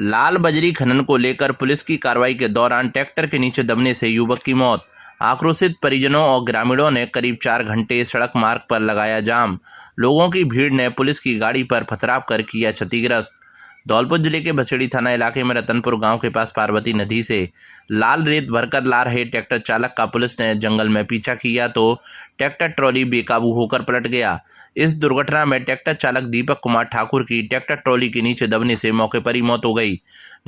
लाल बजरी खनन को लेकर पुलिस की कार्रवाई के दौरान ट्रैक्टर के नीचे दबने से युवक की मौत। आक्रोशित परिजनों और ग्रामीणों ने करीब 4 घंटे सड़क मार्ग पर लगाया जाम। लोगों की भीड़ ने पुलिस की गाड़ी पर पथराव कर किया क्षतिग्रस्त। धौलपुर जिले के बसेड़ी थाना इलाके में रतनपुर गांव के पास पार्वती नदी से लाल रेत भरकर ला रहे ट्रैक्टर चालक का पुलिस ने जंगल में पीछा किया तो ट्रैक्टर ट्रॉली बेकाबू होकर पलट गया। इस दुर्घटना में ट्रैक्टर चालक दीपक कुमार ठाकुर की ट्रैक्टर ट्रॉली के नीचे दबने से मौके पर ही मौत हो गई।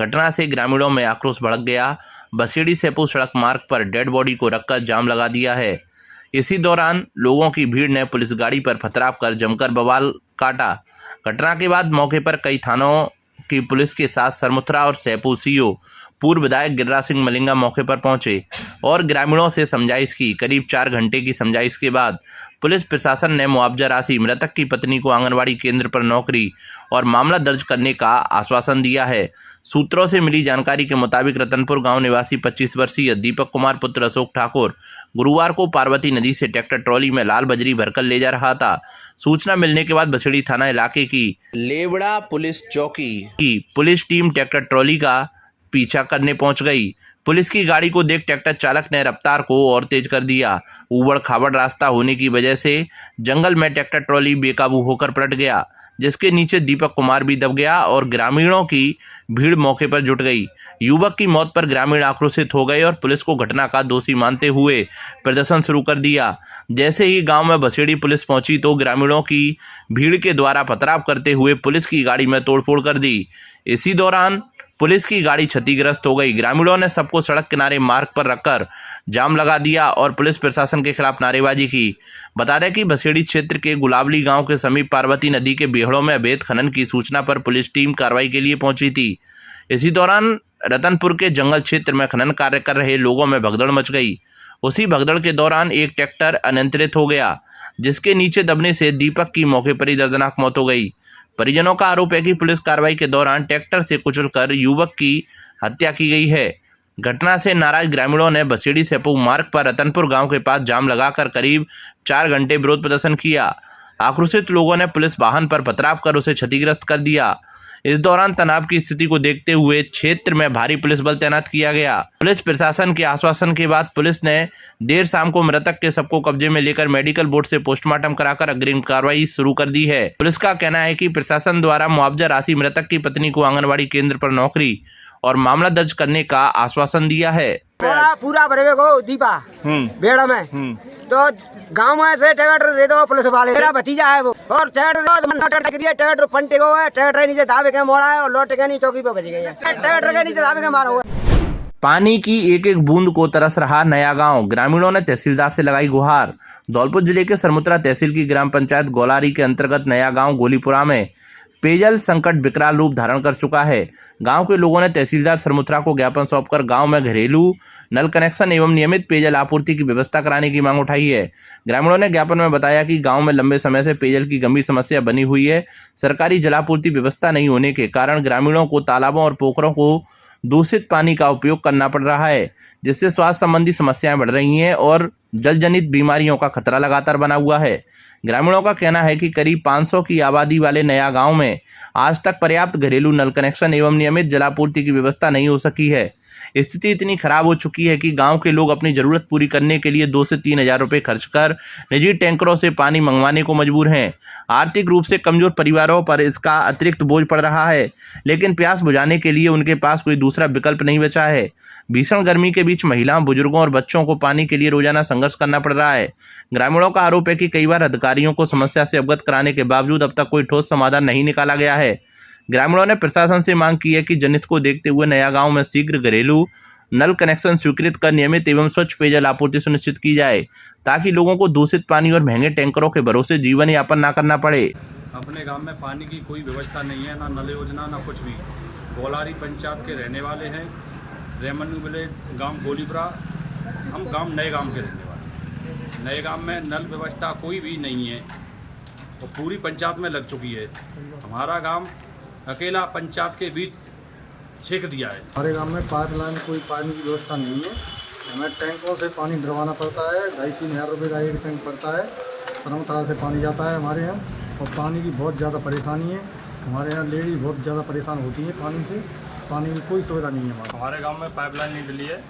घटना से ग्रामीणों में आक्रोश भड़क गया। बसेड़ी सेपू सड़क मार्ग पर डेड बॉडी को रखकर जाम लगा दिया है। इसी दौरान लोगों की भीड़ ने पुलिस गाड़ी पर पथराव कर जमकर बवाल काटा। घटना के बाद मौके पर कई थानों की पुलिस के साथ सरमुथरा और सेपू सीओ पूर्व विधायक गिरिराज सिंह मलिंगा मौके पर पहुंचे और ग्रामीणों से समझाइश की। करीब 4 घंटे की समझाइश के बाद पुलिस प्रशासन ने मुआवजा राशि, मृतक की पत्नी को आंगनवाड़ी केंद्र पर नौकरी और मामला दर्ज करने का आश्वासन दिया है। सूत्रों से मिली जानकारी के मुताबिक रतनपुर गांव निवासी 25 वर्षीय दीपक कुमार पुत्र अशोक ठाकुर गुरुवार को पार्वती नदी से ट्रैक्टर ट्रॉली में लाल बजरी भरकर ले जा रहा था। सूचना मिलने के बाद बसेड़ी थाना इलाके की लेवड़ा पुलिस चौकी की पुलिस टीम ट्रैक्टर ट्रॉली का पीछा करने पहुंच गई। पुलिस की गाड़ी को देख ट्रैक्टर चालक ने रफ्तार को और तेज कर दिया। ऊबड़ खाबड़ रास्ता होने की वजह से जंगल में ट्रैक्टर ट्रॉली बेकाबू होकर पलट गया, जिसके नीचे दीपक कुमार भी दब गया और ग्रामीणों की भीड़ मौके पर जुट गई। युवक की मौत पर ग्रामीण आक्रोशित हो गए और पुलिस को घटना का दोषी मानते हुए प्रदर्शन शुरू कर दिया। जैसे ही गांव में बसेड़ी पुलिस पहुंची तो ग्रामीणों की भीड़ के द्वारा पथराव करते हुए पुलिस की गाड़ी में तोड़फोड़ कर दी। इसी दौरान पुलिस की गाड़ी क्षतिग्रस्त हो गई। ग्रामीणों ने सबको सड़क किनारे मार्ग पर रखकर जाम लगा दिया और पुलिस प्रशासन के खिलाफ नारेबाजी की। बता दें कि बसेड़ी क्षेत्र के गुलाबली गांव के समीप पार्वती नदी के बेहड़ों में अवैध खनन की सूचना पर पुलिस टीम कार्रवाई के लिए पहुंची थी। इसी दौरान रतनपुर के जंगल क्षेत्र में खनन कार्य कर रहे लोगों में भगदड़ मच गई। उसी भगदड़ के दौरान एक ट्रैक्टर अनियंत्रित हो गया, जिसके नीचे दबने से दीपक की मौके पर ही दर्दनाक मौत हो गई। परिजनों का आरोप है कि पुलिस कार्रवाई के दौरान ट्रैक्टर से कुचलकर युवक की हत्या की गई है। घटना से नाराज ग्रामीणों ने बसेड़ी सेपू मार्ग पर रतनपुर गांव के पास जाम लगाकर करीब 4 घंटे विरोध प्रदर्शन किया। आक्रोशित लोगों ने पुलिस वाहन पर पथराव कर उसे क्षतिग्रस्त कर दिया। इस दौरान तनाव की स्थिति को देखते हुए क्षेत्र में भारी पुलिस बल तैनात किया गया। पुलिस प्रशासन के आश्वासन के बाद पुलिस ने देर शाम को मृतक के शव को कब्जे में लेकर मेडिकल बोर्ड से पोस्टमार्टम कराकर अग्रिम कार्रवाई शुरू कर दी है। पुलिस का कहना है कि प्रशासन द्वारा मुआवजा राशि, मृतक की पत्नी को आंगनवाड़ी केंद्र पर नौकरी और मामला दर्ज करने का आश्वासन दिया है। पूरा भरवे को दीपा बेड़ा में तो गांव में से ट्रैक्टर दे दो पुलिस वाले, मेरा भतीजा है वो, और ट्रैक्टर फंटे को है, ट्रैक्टर नीचे दाबे के मोड़ा है और लौट के नहीं चौकी पे बच गई है, ट्रैक्टर के नीचे दाबे के मारा हुआ है। पानी की एक एक बूंद को तरस रहा नया गांव। ग्रामीणों ने तहसीलदार से लगाई गुहार। धौलपुर जिले के सरमुत्रा तहसील की ग्राम पंचायत गौलारी के अंतर्गत नया गांव गोलीपुरा में पेयजल संकट विकराल रूप धारण कर चुका है। गांव के लोगों ने तहसीलदार सरमुत्रा को ज्ञापन सौंपकर गांव में घरेलू नल कनेक्शन एवं नियमित पेयजल आपूर्ति की व्यवस्था कराने की मांग उठाई है। ग्रामीणों ने ज्ञापन में बताया कि गांव में लंबे समय से पेयजल की गंभीर समस्या बनी हुई है। सरकारी जलापूर्ति व्यवस्था नहीं होने के कारण ग्रामीणों को तालाबों और पोखरों को दूषित पानी का उपयोग करना पड़ रहा है, जिससे स्वास्थ्य संबंधी समस्याएं बढ़ रही हैं और जलजनित बीमारियों का खतरा लगातार बना हुआ है। ग्रामीणों का कहना है कि करीब 500 की आबादी वाले नया गांव में आज तक पर्याप्त घरेलू नल कनेक्शन एवं नियमित जलापूर्ति की व्यवस्था नहीं हो सकी है। स्थिति इतनी खराब हो चुकी है कि गांव के लोग अपनी जरूरत पूरी करने के लिए 2 से 3 हज़ार रुपये खर्च कर निजी टैंकरों से पानी मंगवाने को मजबूर हैं। आर्थिक रूप से कमजोर परिवारों पर इसका अतिरिक्त बोझ पड़ रहा है, लेकिन प्यास बुझाने के लिए उनके पास कोई दूसरा विकल्प नहीं बचा है। भीषण गर्मी के बीच महिलाओं, बुजुर्गों और बच्चों को पानी के लिए रोजाना संघर्ष करना पड़ रहा है। ग्रामीणों का आरोप है कि कई बार अधिकारियों को समस्या से अवगत कराने के बावजूद अब तक कोई ठोस समाधान नहीं निकाला गया है। ग्रामीणों ने प्रशासन से मांग की है कि जनहित को देखते हुए नया गांव में शीघ्र घरेलू नल कनेक्शन स्वीकृत कर नियमित एवं स्वच्छ पेयजल आपूर्ति सुनिश्चित की जाए, ताकि लोगों को दूषित पानी और महंगे टैंकरों के भरोसे जीवन यापन ना करना पड़े। अपने गांव में पानी की कोई व्यवस्था नहीं है, ना नल योजना ना कुछ भी। गौलारी पंचायत के रहने वाले हैं, रेमन विलेज गांव गोलीपुरा। हम गांव नए गांव के रहने वाले। नए गांव में नल व्यवस्था कोई भी नहीं है और पूरी पंचायत में लग चुकी है। हमारा गांव अकेला पंचायत के बीच छेक दिया है। हमारे गांव में पाइपलाइन कोई पानी की व्यवस्था नहीं है। हमें टैंकों से पानी भरवाना पड़ता है। 2-3 हज़ार रुपये का एक टैंक पड़ता है। सरमुत्रा से पानी जाता है हमारे यहाँ, और पानी की बहुत ज़्यादा परेशानी है। हमारे यहाँ लेडी बहुत ज़्यादा परेशान होती है पानी से। पानी की कोई सुविधा नहीं है हमारे गांव में पाइपलाइन नहीं डली है।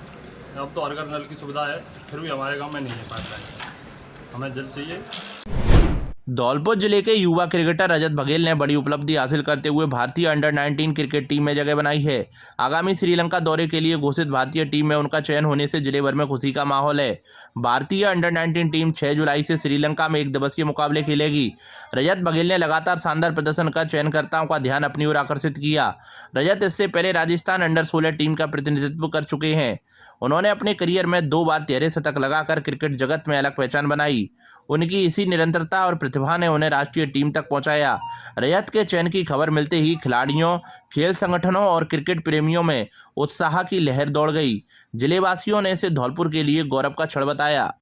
अब तो हर घर नल की सुविधा है, फिर भी हमारे गांव में नहीं है पाइपलाइन। हमें जल्द चाहिए। धौलपुर जिले के युवा क्रिकेटर रजत बघेल ने बड़ी उपलब्धि हासिल करते हुए भारतीय अंडर 19 क्रिकेट टीम में जगह बनाई है। आगामी श्रीलंका दौरे के लिए घोषित भारतीय टीम में उनका चयन होने से जिले भर में खुशी का माहौल है। भारतीय अंडर 19 टीम 6 जुलाई से श्रीलंका में एक दिवसीय मुकाबले खेलेगी। रजत बघेल ने लगातार शानदार प्रदर्शन कर चयनकर्ताओं का ध्यान अपनी ओर आकर्षित किया। रजत इससे पहले राजस्थान अंडर 16 टीम का प्रतिनिधित्व कर चुके हैं। उन्होंने अपने करियर में 2 बार 13 शतक लगाकर क्रिकेट जगत में अलग पहचान बनाई। उनकी इसी निरंतरता और प्रतिभा ने उन्हें राष्ट्रीय टीम तक पहुंचाया। रजत के चयन की खबर मिलते ही खिलाड़ियों, खेल संगठनों और क्रिकेट प्रेमियों में उत्साह की लहर दौड़ गई। जिलेवासियों ने इसे धौलपुर के लिए गौरव का क्षण बताया।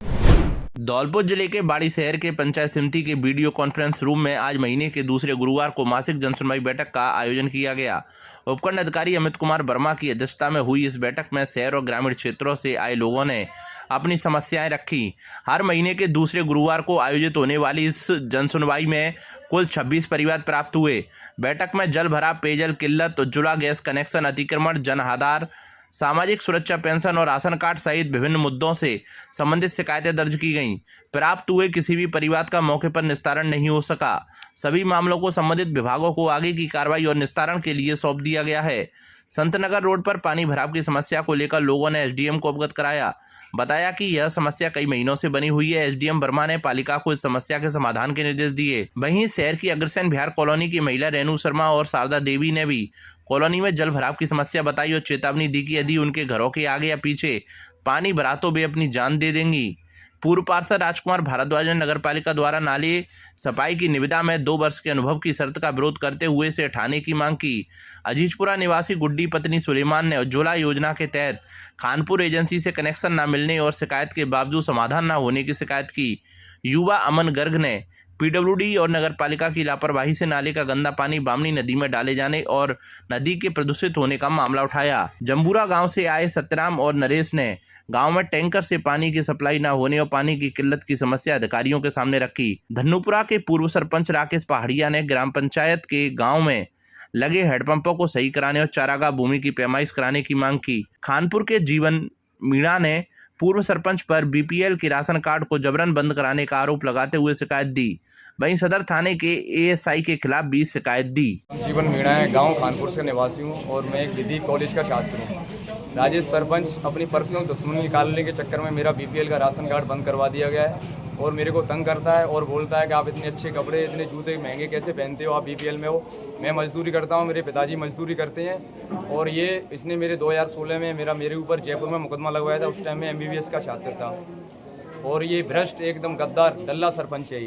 धौलपुर जिले के बाड़ी शहर के पंचायत समिति के वीडियो कॉन्फ्रेंस रूम में आज महीने के दूसरे गुरुवार को मासिक जनसुनवाई बैठक का आयोजन किया गया। उपखंड अधिकारी अमित कुमार वर्मा की अध्यक्षता में हुई इस बैठक में शहर और ग्रामीण क्षेत्रों से आए लोगों ने अपनी समस्याएं रखी। हर महीने के दूसरे गुरुवार को आयोजित होने वाली इस जनसुनवाई में कुल 26 परिवार प्राप्त हुए। बैठक में जल भराव, पेयजल किल्लत, उज्ज्वला गैस कनेक्शन अतिक्रमण, जन आधार, सामाजिक सुरक्षा पेंशन और राशन कार्ड सहित विभिन्न मुद्दों से संबंधित शिकायतें दर्ज की गईं। प्राप्त हुए किसी भी परिवाद का मौके पर निस्तारण नहीं हो सका। सभी मामलों को संबंधित विभागों को आगे की कार्रवाई और निस्तारण के लिए सौंप दिया गया है। संतनगर रोड पर पानी भराव की समस्या को लेकर लोगों ने एसडीएम को अवगत कराया। बताया कि यह समस्या कई महीनों से बनी हुई है। एसडीएम वर्मा ने पालिका को इस समस्या के समाधान के निर्देश दिए। वहीं शहर की अग्रसेन बिहार कॉलोनी की महिला रेणु शर्मा और शारदा देवी ने भी कॉलोनी में जल भराव की समस्या बताई और चेतावनी दी कि यदि उनके घरों के आगे या पीछे पानी भरा तो वे अपनी जान दे देंगी। पूर्व पार्षद राजकुमार भारद्वाज ने नगरपालिका द्वारा नाले सफाई की निविदा में 2 वर्ष के अनुभव की शर्त का विरोध करते हुए इसे हटाने की मांग की। अजीजपुरा निवासी गुड्डी पत्नी सुलेमान ने उज्ज्वला योजना के तहत खानपुर एजेंसी से कनेक्शन न मिलने और शिकायत के बावजूद समाधान न होने की शिकायत की। युवा अमन गर्ग ने पीडब्ल्यूडी और नगरपालिका की लापरवाही से नाले का गंदा पानी बामनी नदी में डाले जाने और नदी के प्रदूषित होने का मामला उठाया। जम्बूरा गांव से आए सत्यराम और नरेश ने गांव में टैंकर से पानी की सप्लाई न होने और पानी की किल्लत की समस्या अधिकारियों के सामने रखी। धन्नूपुरा के पूर्व सरपंच राकेश पहाड़िया ने ग्राम पंचायत के गाँव में लगे हैंडपंपों को सही कराने और चारागाह भूमि की पैमाइश कराने की मांग की। खानपुर के जीवन मीणा ने पूर्व सरपंच पर बीपीएल के राशन कार्ड को जबरन बंद कराने का आरोप लगाते हुए शिकायत दी। वहीं सदर थाने के एएसआई के खिलाफ भी शिकायत दी। जीवन मीणा है, गांव खानपुर से निवासी हूं और मैं एक विधि कॉलेज का छात्र हूं। राजेश सरपंच अपनी पर्सनल दुश्मनी निकालने के चक्कर में मेरा बीपीएल का राशन कार्ड बंद करवा दिया गया है और मेरे को तंग करता है और बोलता है कि आप इतने अच्छे कपड़े, इतने जूते महंगे कैसे पहनते हो, आप बीपीएल में हो। मैं मजदूरी करता हूं, मेरे पिताजी मजदूरी करते हैं और इसने मेरे 2016 में मेरे ऊपर जयपुर में मुकदमा लगवाया था। उस टाइम में MBBS का छात्र था और ये भ्रष्ट एकदम गद्दार दल्ला सरपंच है।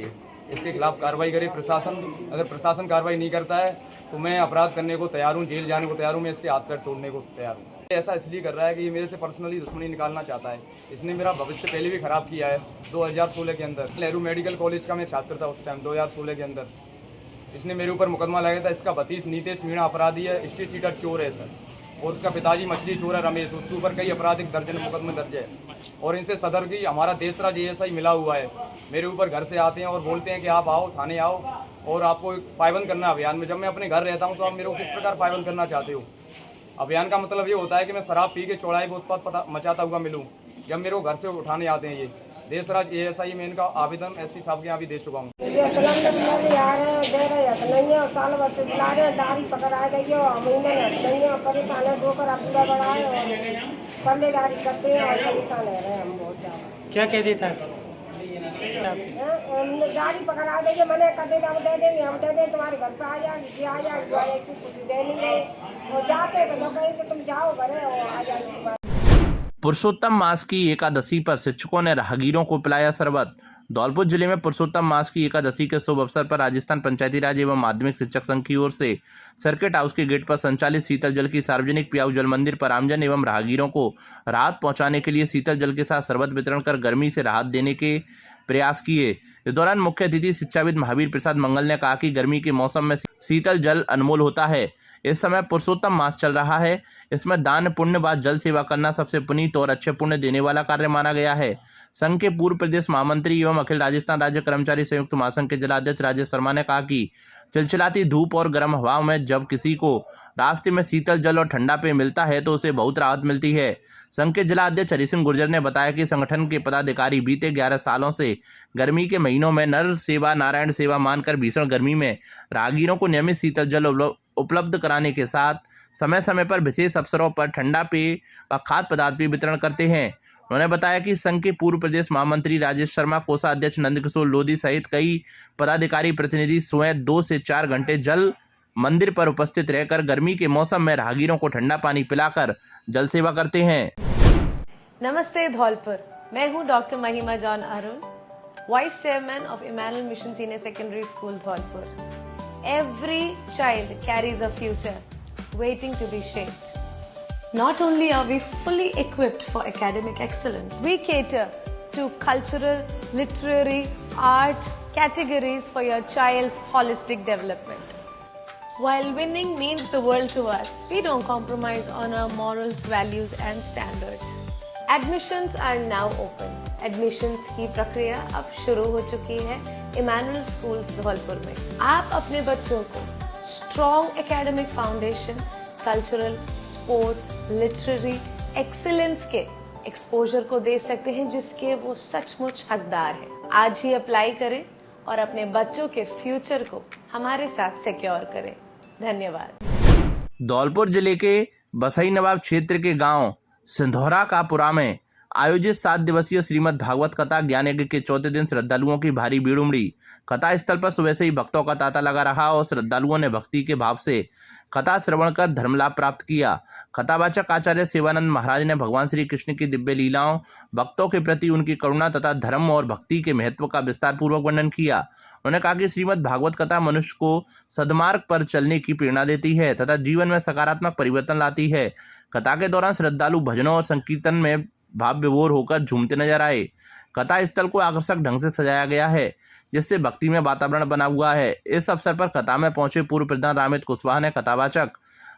इसके खिलाफ कार्रवाई करे प्रशासन। अगर प्रशासन कार्रवाई नहीं करता है तो मैं अपराध करने को तैयार हूँ, जेल जाने को तैयार हूँ, मैं इसके हाथ पैर तोड़ने को तैयार हूँ। ऐसा इसलिए कर रहा है कि ये मेरे से पर्सनली दुश्मनी निकालना चाहता है। इसने मेरा भविष्य पहले भी खराब किया है। 2016 के अंदर नेहरू मेडिकल कॉलेज का मैं छात्र था उस टाइम 2016 के अंदर। इसने मेरे ऊपर मुकदमा लगाया था। इसका भतीज नीतेश मीणा अपराधी है, स्टेट सीटर चोर है सर, और उसका पिताजी मछली चोर है रमेश, उसके ऊपर कई आपराधिक दर्जन मुकदमे दर्ज है। और इनसे सदर की हमारा देशराज ASI मिला हुआ है। मेरे ऊपर घर से आते हैं और बोलते हैं कि आप आओ, थाने आओ और आपको पाबंद करना अभियान में। जब मैं अपने घर रहता हूं तो आप मेरे को किस प्रकार पाबंद करना चाहते हो? अभियान का मतलब ये होता है कि मैं शराब पी के चौड़ाई पर उत्पात मचाता हुआ मिलूँ। जब मेरे को घर से उठाने आते हैं ये देशराज ASI में इनका आवेदन SP साहब के यहाँ भी दे चुका हूँ। साल भर से बुला रहे हैं, डारी पकड़ा गई है और महीने में नहीं है, परेशान है, ठोकर पूरा बड़ा है और पल्लेदारी करते हैं और परेशान है रहे हम बहुत ज़्यादा। क्या कह देता है? गाड़ी पकड़ा देंगे, मैंने कर देंगे, हम दे देंगे, हम दे दें, तुम्हारे घर पे आ जाए, कुछ दे नहीं रहे। वो जाते तो लोग कहेंगे तुम जाओ घरे और आ जाएंगे। पुरुषोत्तम मास की एकादशी पर शिक्षकों ने राहगीरों को पिलाया शरबत। धौलपुर जिले में पुरुषोत्तम मास की एकादशी के शुभ अवसर पर राजस्थान पंचायती राज एवं माध्यमिक शिक्षक संघ की ओर से सर्किट हाउस के गेट पर संचालित शीतल जल की सार्वजनिक पियाऊ जल मंदिर पर आमजन एवं राहगीरों को राहत पहुंचाने के लिए शीतल जल के साथ शरबत वितरण कर गर्मी से राहत देने के प्रयास किए। इस दौरान मुख्य अतिथि शिक्षाविद महावीर प्रसाद मंगल ने कहा कि गर्मी के मौसम में शीतल जल अनमोल होता है। इस समय पुरुषोत्तम मास चल रहा है। इसमें दान पुण्य व जल सेवा करना सबसे पुनीत और अच्छे पुण्य देने वाला कार्य माना गया है। संघ के पूर्व प्रदेश महामंत्री एवं अखिल राजस्थान राज्य कर्मचारी संयुक्त महासंघ के जिलाध्यक्ष राजेश शर्मा ने कहा कि चिलचिलाती धूप और गर्म हवाओं में जब किसी को रास्ते में शीतल जल और ठंडा पेय मिलता है तो उसे बहुत राहत मिलती है। संघ के जिला अध्यक्ष हरि सिंह गुर्जर ने बताया कि संगठन के पदाधिकारी बीते 11 सालों से गर्मी के महीनों में नर सेवा नारायण सेवा मानकर भीषण गर्मी में राहगीरों को नियमित शीतल जल उपलब्ध कराने के साथ समय समय पर विशेष अवसरों पर ठंडा पेय व खाद्य पदार्थ भी वितरण करते हैं। उन्होंने बताया कि संघ के पूर्व प्रदेश महामंत्री राजेश शर्मा, कोषाध्यक्ष नंदकिशोर लोधी सहित कई पदाधिकारी प्रतिनिधि स्वयं 2 से 4 घंटे जल मंदिर पर उपस्थित रहकर गर्मी के मौसम में राहगीरों को ठंडा पानी पिलाकर जल सेवा करते हैं। नमस्ते धौलपुर, मैं हूँ doctor Mahima John Arun, vice chairman of Emmanuel Mission senior secondary school Dholpur. Every child carries a future waiting to be shaped. Not only are we fully equipped for academic excellence, we cater to cultural, literary, art categories for your child's holistic development. While winning means the world to us, we don't compromise on our morals, values and standards. Admissions are now open. Admissions की प्रक्रिया अब शुरू हो चुकी है Emmanuel schools Dholpur में। आप अपने बच्चों को strong academic foundation, cultural, sports, literary excellence के एक्सपोजर को दे सकते हैं जिसके वो सचमुच हकदार हैं। आज ही अप्लाई करें और अपने बच्चों के फ्यूचर को हमारे साथ सिक्योर करें। धन्यवाद। धौलपुर जिले के बसई नवाब क्षेत्र के गांव सिंधौरा कापुरा में आयोजित 7 दिवसीय श्रीमद् भागवत कथा ज्ञान यज्ञ के चौथे दिन श्रद्धालुओं की भारी भीड़ उमड़ी। कथा स्थल पर सुबह से ही भक्तों का तांता लगा रहा और श्रद्धालुओं ने भक्ति के भाव से कथा श्रवण कर धर्म लाभ प्राप्त किया। कथावाचक आचार्य सेवानंद महाराज ने भगवान श्री कृष्ण की दिव्य लीलाओं, भक्तों के प्रति उनकी करुणा तथा धर्म और भक्ति के महत्व का विस्तार पूर्वक वर्णन किया। उन्होंने कहा कि श्रीमद् भागवत कथा मनुष्य को सद्मार्ग पर चलने की प्रेरणा देती है तथा जीवन में सकारात्मक परिवर्तन लाती है। कथा के दौरान श्रद्धालु भजनों और संकीर्तन में भाव विभोर होकर झूमते नजर आए। कथा स्थल को आकर्षक ढंग से सजाया गया है जिससे भक्ति में वातावरण बना हुआ है। इस अवसर पर कथा में पहुंचे पूर्व प्रधान रामित कुशवाहा ने कथावाचक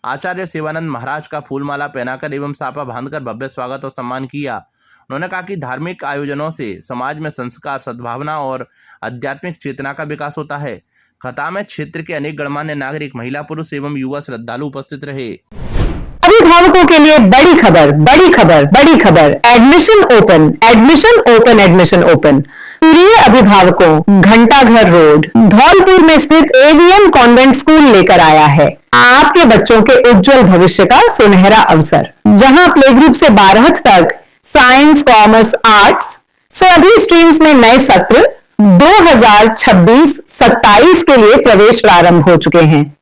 आचार्य सेवानंद महाराज का फूलमाला पहनाकर एवं साफा बांधकर भव्य स्वागत और सम्मान किया। उन्होंने कहा कि धार्मिक आयोजनों से समाज में संस्कार, सद्भावना और आध्यात्मिक चेतना का विकास होता है। कथा में क्षेत्र के अनेक गणमान्य नागरिक, महिला, पुरुष एवं युवा श्रद्धालु उपस्थित रहे। अभिभावकों के लिए बड़ी खबर, बड़ी खबर, बड़ी खबर। Admission open, admission open, admission open. प्रिय अभिभावकों, घंटाघर रोड धौलपुर में स्थित एवीएम कॉन्वेंट स्कूल लेकर आया है आपके बच्चों के उज्जवल भविष्य का सुनहरा अवसर, जहां प्ले ग्रुप से 12th तक साइंस, कॉमर्स, आर्ट्स सभी स्ट्रीम्स में नए सत्र 2026-27 के लिए प्रवेश प्रारंभ हो चुके हैं।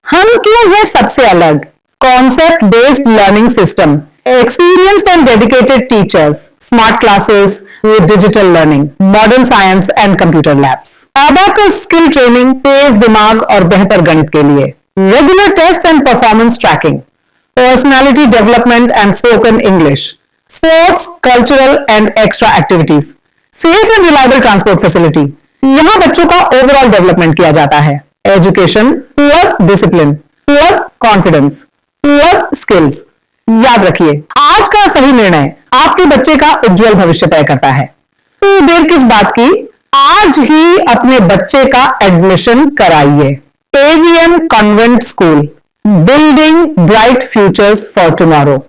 हम क्यों हैं सबसे अलग? Concept based learning system, experienced and dedicated teachers, smart classes with digital learning, modern science and computer labs, abacus skill training, तेज दिमाग और बेहतर गणित के लिए, regular tests and performance tracking, personality development and spoken English, sports, cultural and extra activities, safe and reliable transport facility। यहाँ बच्चों का overall development किया जाता है। Education plus discipline plus confidence plus skills. याद रखिए, आज का सही निर्णय आपके बच्चे का उज्जवल भविष्य तय करता है। तो देर किस बात की, आज ही अपने बच्चे का एडमिशन कराइए। AVM convent school, building bright futures for tomorrow.